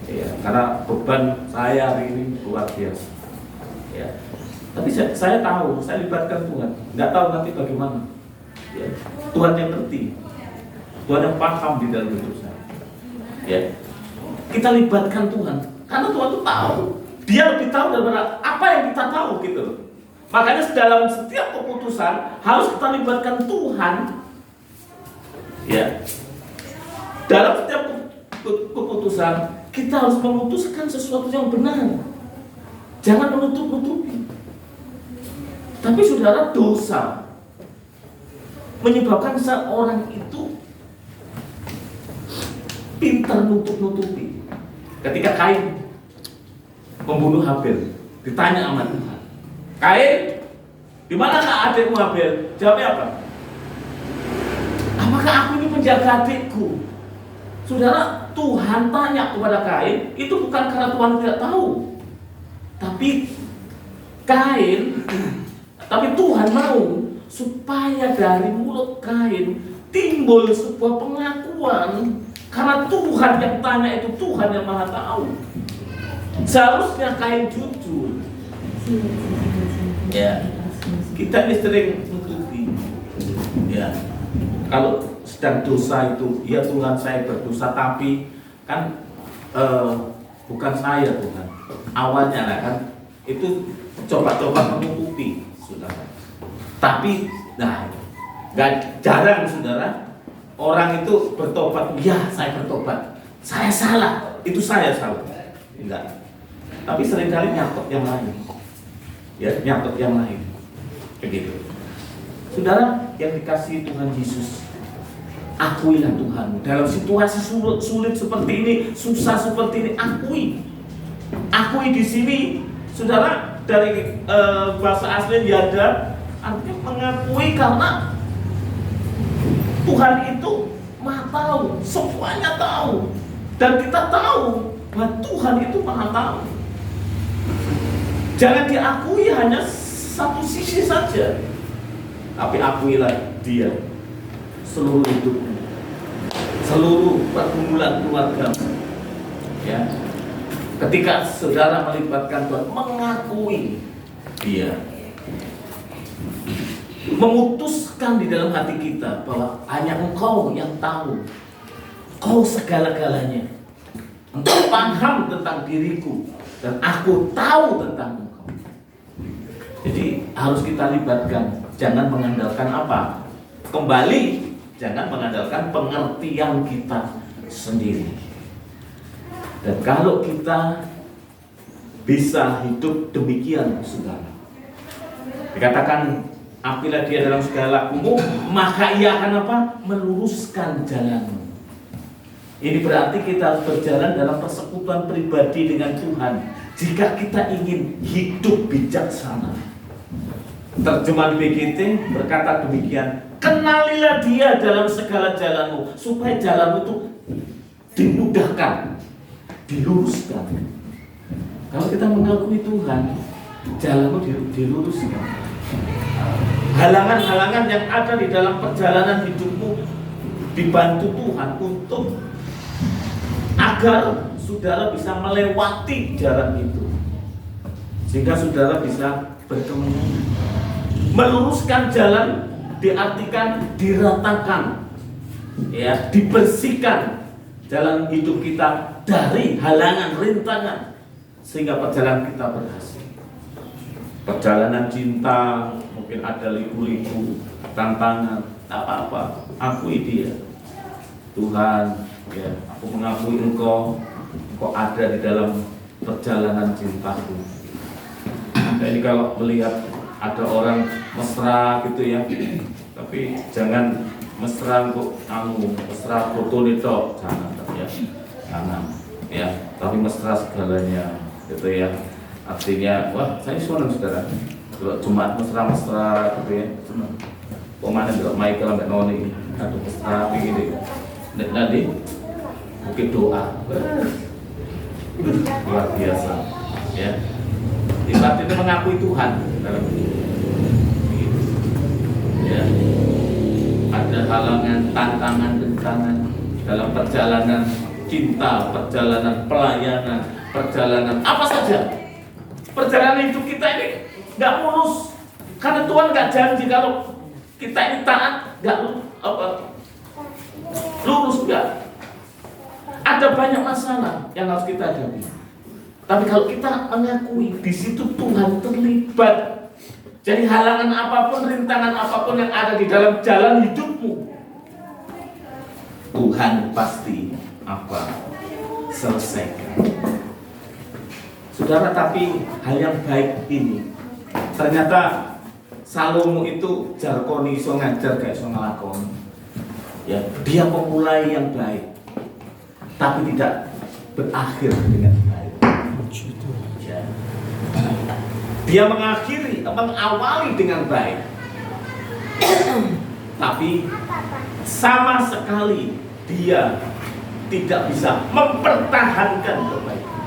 Ya, karena beban saya hari ini luar biasa. Ya. Tapi saya tahu, saya libatkan Tuhan. Nggak tahu nanti bagaimana. Ya. Tuhan yang ngerti, Tuhan yang paham di dalam hidup saya. Ya. Kita libatkan Tuhan, karena Tuhan itu tahu. Dia lebih tahu daripada apa yang kita tahu gitu. Makanya dalam setiap keputusan harus kita libatkan Tuhan. Ya. Dalam setiap keputusan kita harus memutuskan sesuatu yang benar. Jangan menutup-nutupi. Tapi saudara, dosa menyebabkan seorang itu pintar nutup-nutupi. Ketika Kain membunuh Habel, ditanya sama Tuhan, Kain, di mana adikmu Habel? Jawabnya apa? Apakah aku ini menjaga adikku? Saudara, Tuhan tanya kepada Kain, itu bukan karena Tuhan tidak tahu, tapi Tuhan mau supaya dari mulut Kain timbul sebuah pengakuan, karena Tuhan yang tanya itu Tuhan yang Maha Tahu. Seharusnya Kain jujur. Ya, kita ini sering menutupi. Ya, kalau sedang dosa itu, ya Tuhan saya berdosa, tapi kan bukan saya Tuhan. Awalnya lah kan itu coba-coba menutupi, saudara. Tapi, nggak jarang saudara orang itu bertobat. Ya, saya bertobat, saya salah, itu saya salah. Enggak. Tapi seringkali nyangkut yang lain. Ya, nyangkut yang lain. Begitu. Saudara yang dikasihi Tuhan Yesus, akuilah Tuhanmu. Dalam situasi sulit seperti ini, susah seperti ini, akui. Akui di sini, saudara, dari bahasa asli yada, artinya mengakui, karena Tuhan itu Maha Tahu, semuanya tahu, dan kita tahu bahwa Tuhan itu Maha Tahu. Jangan diakui hanya satu sisi saja, tapi akuilah Dia seluruh hidupmu, seluruh pergumulan keluarga. Ya, ketika saudara melibatkan Tuhan, mengakui Dia, memutuskan di dalam hati kita bahwa hanya Engkau yang tahu, Kau segala-galanya. Engkau paham tentang diriku dan aku tahu tentang Engkau. Jadi harus kita libatkan. Jangan mengandalkan apa? Kembali, jangan mengandalkan pengertian kita sendiri. Dan kalau kita bisa hidup demikian, saudara, dikatakan, apabila dia dalam segala lakumu, maka ia akan apa? Meluruskan jalanmu. Ini berarti kita harus berjalan dalam persekutuan pribadi dengan Tuhan. Jika kita ingin hidup bijaksana. Terjemahan BGT berkata demikian, kenalilah Dia dalam segala jalanmu, supaya jalanmu itu dimudahkan, diluruskan. Kalau kita mengakui Tuhan, jalanmu diluruskan. Halangan-halangan yang ada di dalam perjalanan hidupmu dibantu Tuhan untuk agar saudara bisa melewati jalan itu, sehingga saudara bisa berkemenangan. Meluruskan jalan diartikan diratakan, ya, dibersihkan jalan hidup kita dari halangan, rintangan, sehingga perjalanan kita berhasil. Perjalanan cinta mungkin ada liku-liku tantangan, tak apa-apa, akui dia. Tuhan, ya, aku mengakui Engkau ada di dalam perjalanan cintaku. Jadi kalau melihat ada orang mesra gitu ya, tapi jangan mesra untuk mesra foto itu, jangan ya, jangan ya, tapi mesra segalanya, gitu ya. Artinya, wah saya senang saudara, kalau Jumat mesra gitu ya, senang. Kemana kalau Michael sampai Noni, aduh mesra begini, nanti mungkin doa, luar biasa, ya. Ibarat itu mengakui Tuhan dalam hidup. Ya. Ada halangan, tantangan dalam perjalanan cinta, perjalanan pelayanan, perjalanan apa saja. Perjalanan hidup kita ini nggak mulus, karena Tuhan nggak janji kalau kita ini taat nggak lurus, nggak. Ada banyak masalah yang harus kita hadapi. Tapi kalau kita mengakui di situ Tuhan terlibat, jadi halangan apapun, rintangan apapun yang ada di dalam jalan hidupmu, Tuhan pasti selesaikan. Saudara, tapi hal yang baik ini ternyata Salomo itu jarkoni iso ngajar gak iso ngelakoni. Ya, dia memulai yang baik, tapi tidak berakhir dengan baik. Ya. Dia mengawali dengan baik, tapi sama sekali dia tidak bisa mempertahankan kebaikan.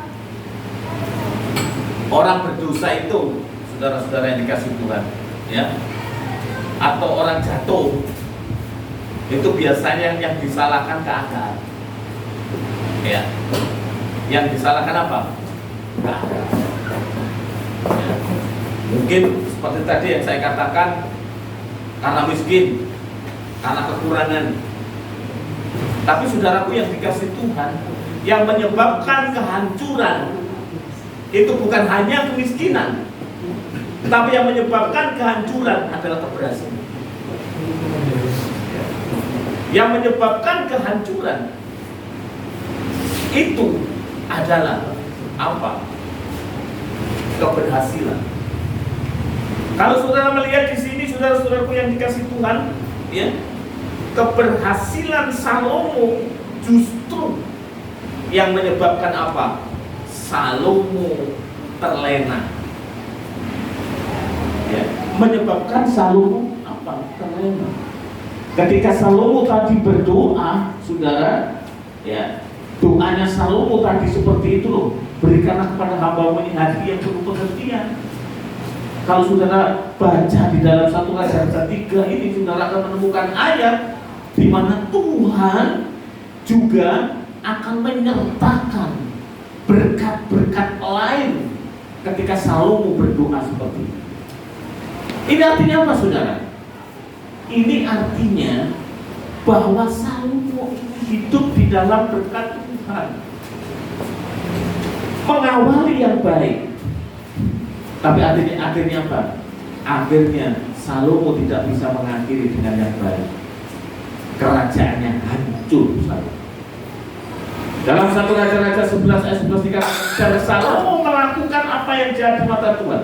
Orang berdosa itu, saudara-saudara yang dikasih Tuhan, ya, atau orang jatuh, itu biasanya yang disalahkan keadaan. Ya, yang disalahkan apa? Keadaan. Ya. Mungkin seperti tadi yang saya katakan, karena miskin, karena kekurangan. Tapi saudaraku yang dikasih Tuhan, yang menyebabkan kehancuran itu bukan hanya kemiskinan, tapi yang menyebabkan kehancuran adalah keberhasilan. Yang menyebabkan kehancuran itu adalah apa? Keberhasilan. Kalau saudara melihat di sini, saudara-saudaraku yang dikasih Tuhan, ya, keberhasilan Salomo justru yang menyebabkan apa? Salomo terlena. Ya, menyebabkan Salomo apa? Terlena. Ketika Salomo tadi berdoa, saudara, ya, doanya Salomo tadi seperti itu loh. Berikanlah kepada hamba-Mu ini hati yang penuh pengertian. Kalau saudara baca di dalam 1 Raja 3 ini, saudara akan menemukan ayat di mana Tuhan juga akan menyertakan berkat-berkat lain ketika Salomo berdoa seperti itu. Ini artinya apa, saudara? Ini artinya bahwa Salomo ini hidup di dalam berkat Tuhan, mengawali yang baik. Tapi akhirnya apa? Akhirnya Salomo tidak bisa mengakhiri dengan yang baik. Kerajaannya hancur. Dalam 1 Raja-Raja 11 ayat 11 dikatakan, dan Salomo melakukan apa yang jahat di mata Tuhan.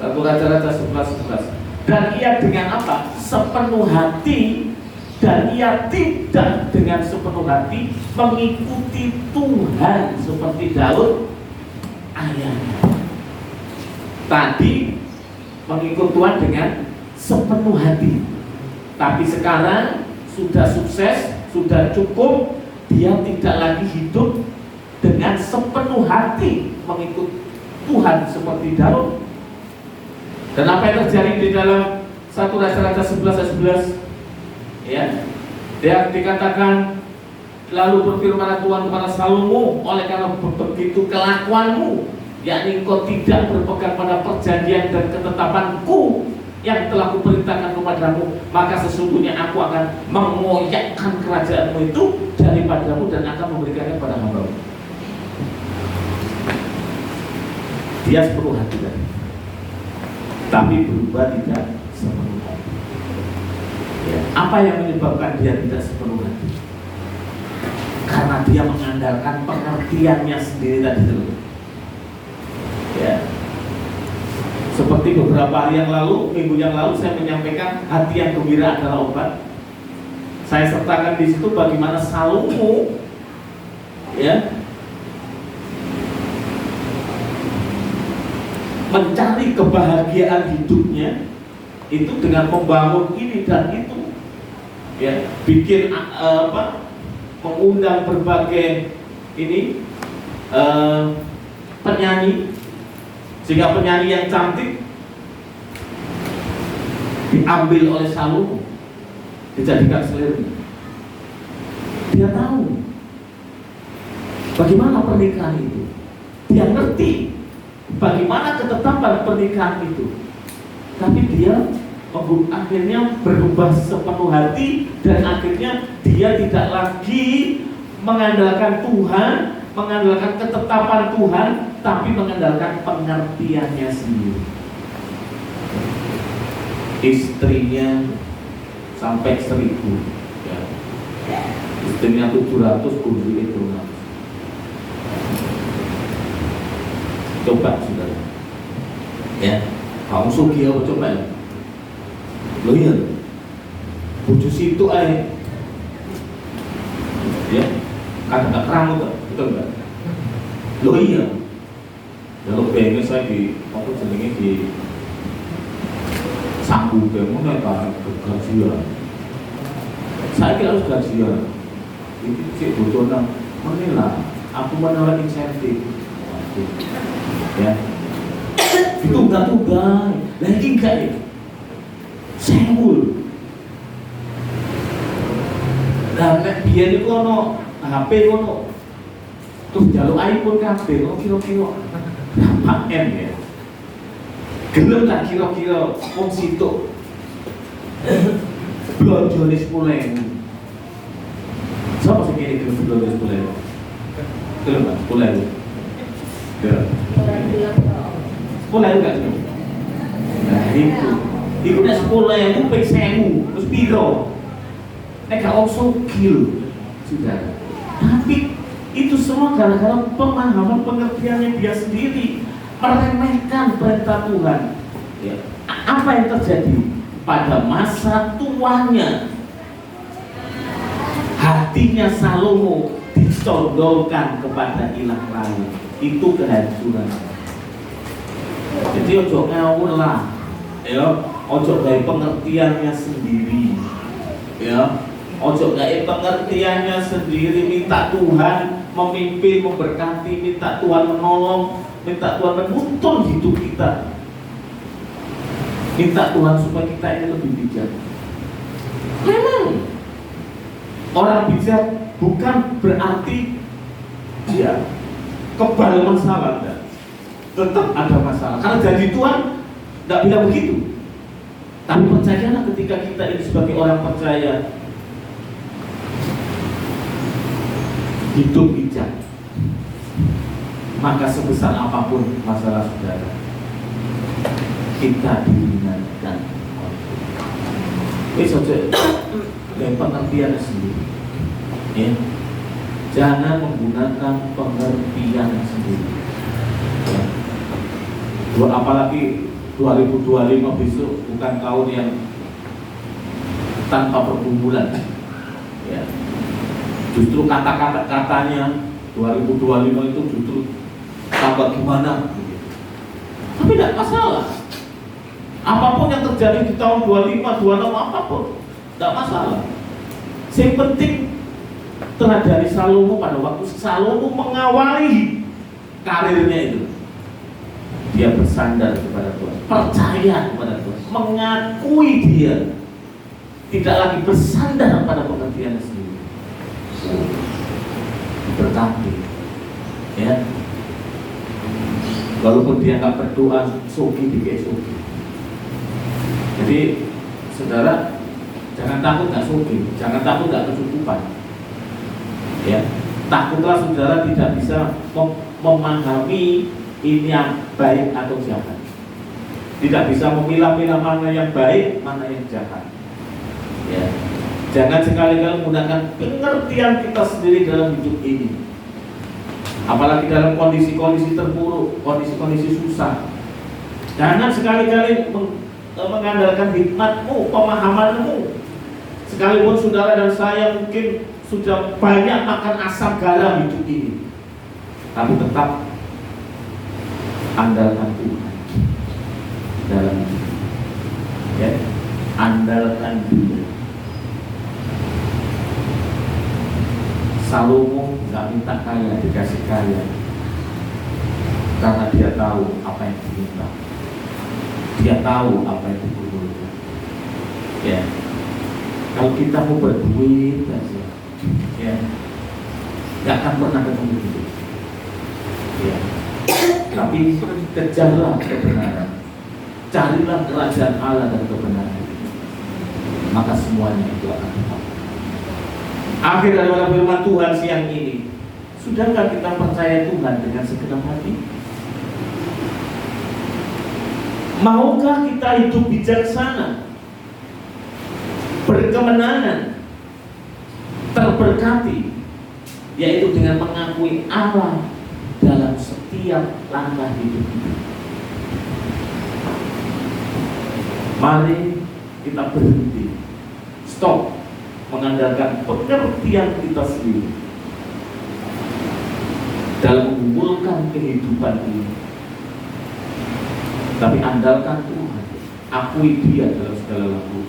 1 Raja-Raja 11. Dan ia dengan apa? Sepenuh hati. Dan ia tidak dengan sepenuh hati mengikuti Tuhan seperti Daud ayahnya. Tadi mengikut Tuhan dengan sepenuh hati, tapi sekarang sudah sukses, sudah cukup, dia tidak lagi hidup dengan sepenuh hati mengikut Tuhan seperti Daud. Dan apa yang terjadi di dalam 1 Raja-Raja 11 ayat 11, ya, dia dikatakan, lalu berfirman Tuhan kepada Salomo, oleh karena begitu kelakuanmu, yakni engkau tidak berpegang pada perjanjian dan ketetapanku yang telah kuperintahkan kepadamu, maka sesungguhnya aku akan mengoyakkan kerajaanmu itu daripadamu dan akan memberikannya kepada hamba-Mu. Dia sepenuh hati tadi, tapi berubah tidak sepenuh hati. Ya, apa yang menyebabkan dia tidak sepenuh hati? Karena dia mengandalkan pengertiannya sendiri tadi dulu. Ya. Seperti beberapa hari yang lalu, minggu yang lalu saya menyampaikan hati yang gembira adalah obat. Saya sertakan di situ bagaimana Salomo ya mencari kebahagiaan hidupnya itu dengan membangun ini dan itu, ya, bikin mengundang berbagai ini penyanyi, sehingga penyanyi yang cantik diambil oleh Salomo, dijadikan selirnya. Dia tahu bagaimana pernikahan itu, dia ngerti bagaimana ketetapan pernikahan itu, tapi dia akhirnya berubah sepenuh hati dan akhirnya dia tidak lagi mengandalkan Tuhan, mengandalkan ketetapan Tuhan, tapi mengandalkan pengertiannya sendiri. Istrinya sampai 1000, ya. Istrinya 700, kunjungi 200. Coba saudara, ya, kamu sugi apa coba ya? Lo iya, bojo situ aja, ya, kadang kerang itu, betul nggak? Lo iya, ya lo pengen saya di, apa jenenge di sanggup kamu nih kan gajian. Saya kira harus gajian. Itu sih butuh nang, menilai. Aku menolak insentif. Ya, itu enggak tugas, lagi enggak ya, sewul. Nah, biar itu ono HP ono, terus jalur iPhone kabeh, kira-kira berapa M ya? Gelem tak kira-kira wong situ blonjone 10.000. Siapa sih kira gelem blonjone 10.000? Gelem 10.000. Ya. 10.000 gak sih? Nah itu nek 10.000 ping 1.000 terus piro? Nek gak sugih sudah. Tapi itu semua gara-gara pemahaman pengertiannya dia sendiri, meremehkan perintah Tuhan. Ya. Apa yang terjadi pada masa tuanya? Hatinya Salomo dicondongkan kepada ilah lain. Itu kehancuran. Jadi ojo ngawur lah, ya, ojo gawe pengertiannya sendiri, ya, ojo gawe pengertiannya sendiri. Minta Tuhan memimpin, memberkati, minta Tuhan menolong, minta Tuhan menuntun hidup kita, minta Tuhan supaya kita ini lebih bijak. Orang bijak bukan berarti dia kebal masalah, tetap ada masalah. Karena janji Tuhan tidak bilang begitu. Tapi percayalah ketika kita ini sebagai orang percaya hidup bijak, maka sebesar apapun masalah saudara, kita diringankan. Ini saja yang pengertian sendiri, ya. Jangan menggunakan pengertian sendiri, ya. Apalagi 2025 besok bukan tahun yang tanpa pergumulan, ya. Justru kata-katanya 2025 itu justru tambah gimana, tapi tidak masalah. Apapun yang terjadi di tahun 25, 26, apapun tidak masalah. Yang penting telah dari Salomo, pada waktu Salomo mengawali karirnya itu, dia bersandar kepada Tuhan, percaya kepada Tuhan, mengakui dia tidak lagi bersandar pada pengertiannya sendiri. Berkati, ya. Walaupun dia nggak berdoa, suki dikit suki. Jadi saudara, jangan takut nggak suki, jangan takut nggak kecukupan. Ya, takutlah saudara tidak bisa memahami ini yang baik atau jahat, tidak bisa memilah-milah mana yang baik, mana yang jahat. Ya, Jangan sekali-kali menggunakan pengertian kita sendiri dalam hidup ini. Apalagi dalam kondisi-kondisi terburuk, kondisi-kondisi susah. Jangan sekali-kali mengandalkan hikmatmu, pemahamanmu. Sekalipun saudara dan saya mungkin sudah banyak makan asam garam hidup ini, tapi tetap andalkan Tuhan dalam hidup. Ya, andalkan Tuhan. Salomo nggak minta kaya, dikasih kaya karena dia tahu apa yang diminta. Dia tahu apa yang dibutuhkan. Ya, kalau kita mau berduit saja, ya, nggak akan pernah ketemu itu. Ya, tapi kejarlah kebenaran, carilah kerajaan Allah dan kebenaran, maka semuanya itu akan datang. Akhir daripada firman Tuhan siang ini, sudahkah kita percaya Tuhan dengan segenap hati? Maukah kita hidup bijaksana, berkemenangan, terberkati, yaitu dengan mengakui Allah dalam setiap langkah hidup kita? Mari kita berhenti, stop mengandalkan pengertian kita sendiri dalam mengumpulkan kehidupan ini, tapi andalkan Tuhan, akui Dia dalam segala laku,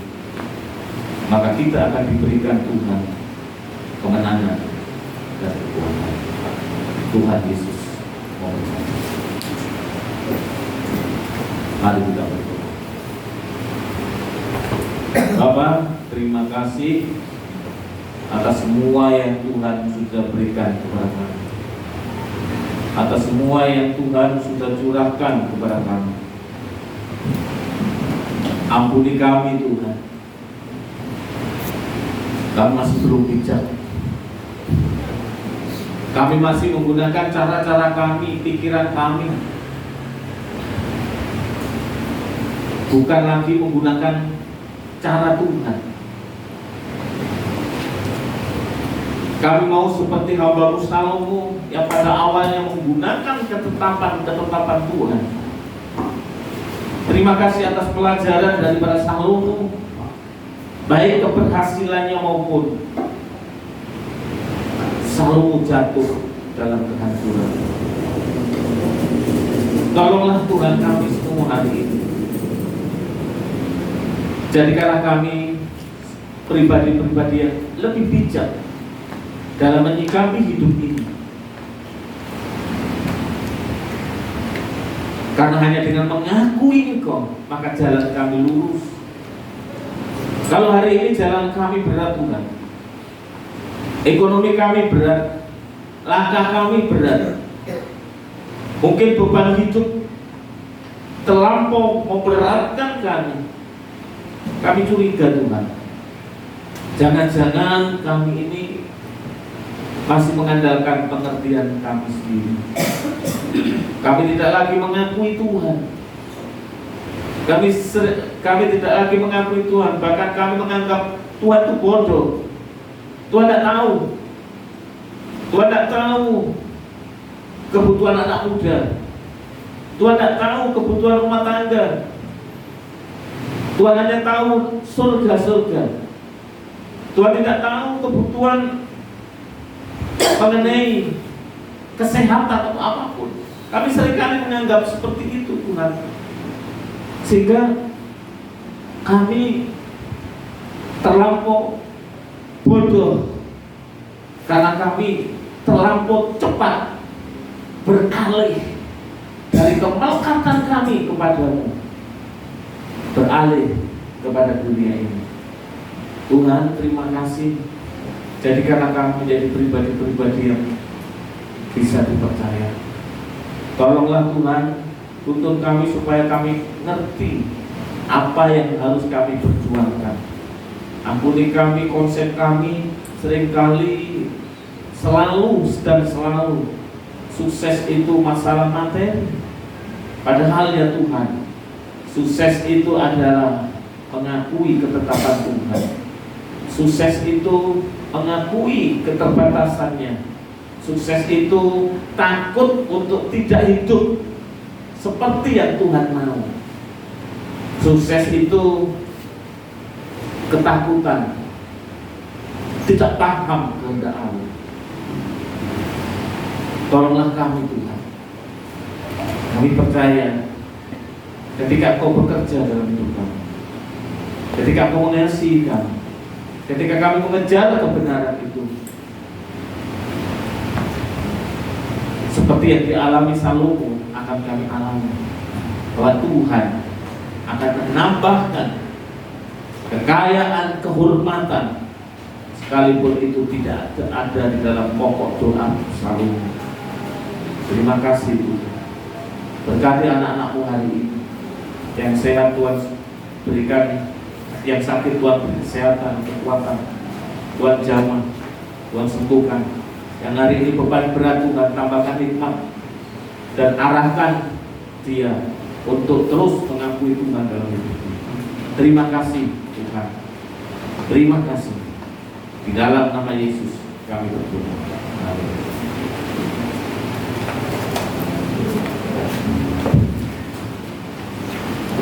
maka kita akan diberikan Tuhan kemenangan dan kekuatan. Tuhan Yesus memberkati. Mari kita berdoa. Bapak, terima kasih atas semua yang Tuhan sudah berikan kepada kami, atas semua yang Tuhan sudah curahkan kepada kami. Ampuni kami Tuhan, kami masih belum bijak. Kami masih menggunakan cara-cara kami, pikiran kami, bukan lagi menggunakan cara Tuhan. Kami mau seperti hamba Salomo yang pada awalnya menggunakan ketetapan Tuhan. Terima kasih atas pelajaran daripada Salomo, baik keberhasilannya maupun Salomo jatuh dalam kehancuran. Tolonglah Tuhan kami semua hari ini. Jadikanlah kami pribadi-pribadi yang lebih bijak dalam menyikapi hidup ini. Karena hanya dengan mengakui Engkau, maka jalan kami lurus. Kalau hari ini jalan kami berat Tuhan, ekonomi kami berat, langkah kami berat, mungkin beban hidup terlampau memberatkan kami curiga Tuhan. Jangan-jangan kami ini masih mengandalkan pengertian kami sendiri. Kami tidak lagi mengakui Tuhan. Kami tidak lagi mengakui Tuhan. Bahkan kami menganggap Tuhan itu bodoh. Tuhan tidak tahu. Tuhan tidak tahu kebutuhan anak muda. Tuhan tidak tahu kebutuhan rumah tangga. Tuhan hanya tahu surga-surga. Tuhan tidak tahu kebutuhan mengenai kesehatan atau apapun. Kami seringkali menganggap seperti itu Tuhan, sehingga kami terlampau bodoh karena kami terlampau cepat beralih dari kemelekatan kami kepadamu, beralih kepada dunia ini. Tuhan, terima kasih. Jadikanlah kami menjadi pribadi-pribadi yang bisa dipercaya. Tolonglah Tuhan, tuntun kami supaya kami ngerti apa yang harus kami perjuangkan. Ampuni kami, konsep kami seringkali selalu sukses itu masalah materi. Padahal ya Tuhan, sukses itu adalah mengakui ketetapan Tuhan. Sukses itu mengakui keterbatasannya. Sukses itu takut untuk tidak hidup seperti yang Tuhan mau. Sukses itu ketakutan, tidak paham kehendak Allah. Tolonglah kami Tuhan. Kami percaya ketika Kau bekerja dalam hidup kami, ketika Kau mengasihi kami, ketika kami mengejar kebenaran itu, seperti yang dialami Salomo akan kami alami, bahwa Tuhan akan menambahkan kekayaan, kehormatan, sekalipun itu tidak ada di dalam pokok doa Salomo. Terima kasih Tuhan. Berkati anak-anakmu hari ini. Yang sehat Tuhan berikan, yang sakit Tuhan beri kesehatan, kekuatan, Tuhan jamah, Tuhan sembuhkan. Yang hari ini beban berat Tuhan tambahkan hikmat dan arahkan dia untuk terus mengakui Tuhan dalam hidupnya. Terima kasih Tuhan. Terima kasih. Di dalam nama Yesus kami berdoa. Amin.